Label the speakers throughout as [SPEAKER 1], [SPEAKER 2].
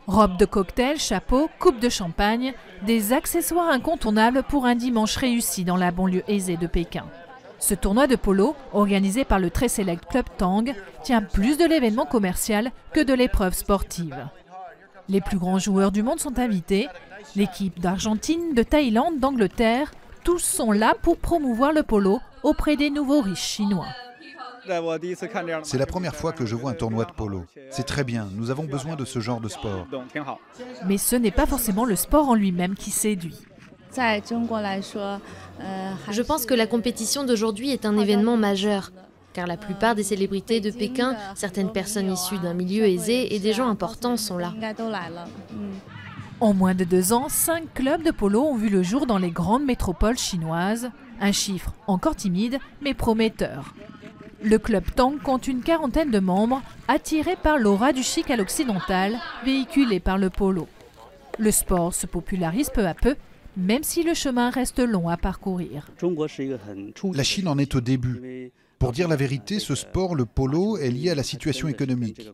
[SPEAKER 1] Robe de cocktail, chapeau, coupe de champagne, des accessoires incontournables pour un dimanche réussi dans la banlieue aisée de Pékin. Ce tournoi de polo, organisé par le très sélect Club Tang, tient plus de l'événement commercial que de l'épreuve sportive. Les plus grands joueurs du monde sont invités. L'équipe d'Argentine, de Thaïlande, d'Angleterre, tous sont là pour promouvoir le polo auprès des nouveaux riches chinois.
[SPEAKER 2] C'est la première fois que je vois un tournoi de polo. C'est très bien, nous avons besoin de ce genre de sport.
[SPEAKER 1] Mais ce n'est pas forcément le sport en lui-même qui séduit.
[SPEAKER 3] Je pense que la compétition d'aujourd'hui est un événement majeur, car la plupart des célébrités de Pékin, certaines personnes issues d'un milieu aisé et des gens importants sont là.
[SPEAKER 1] En moins de 2 ans, 5 clubs de polo ont vu le jour dans les grandes métropoles chinoises. Un chiffre encore timide, mais prometteur. Le Club Tang compte une 40aine de membres, attirés par l'aura du chic à l'occidental, véhiculé par le polo. Le sport se popularise peu à peu, même si le chemin reste long à parcourir.
[SPEAKER 2] La Chine en est au début. Pour dire la vérité, ce sport, le polo, est lié à la situation économique.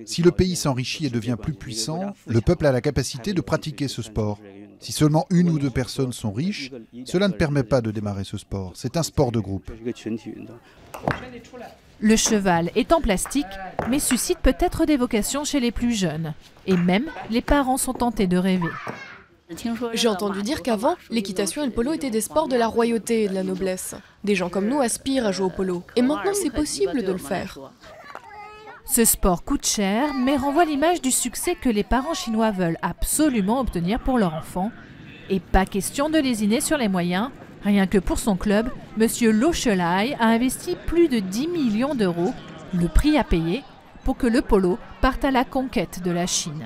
[SPEAKER 2] Si le pays s'enrichit et devient plus puissant, le peuple a la capacité de pratiquer ce sport. Si seulement 1 ou 2 personnes sont riches, cela ne permet pas de démarrer ce sport. C'est un sport de groupe.
[SPEAKER 1] Le cheval est en plastique, mais suscite peut-être des vocations chez les plus jeunes. Et même, les parents sont tentés de rêver.
[SPEAKER 4] J'ai entendu dire qu'avant, l'équitation et le polo étaient des sports de la royauté et de la noblesse. Des gens comme nous aspirent à jouer au polo. Et maintenant, c'est possible de le faire.
[SPEAKER 1] Ce sport coûte cher, mais renvoie l'image du succès que les parents chinois veulent absolument obtenir pour leur enfant. Et pas question de lésiner sur les moyens. Rien que pour son club, M. Lo Shelai a investi plus de 10 millions d'euros, le prix à payer, pour que le polo parte à la conquête de la Chine.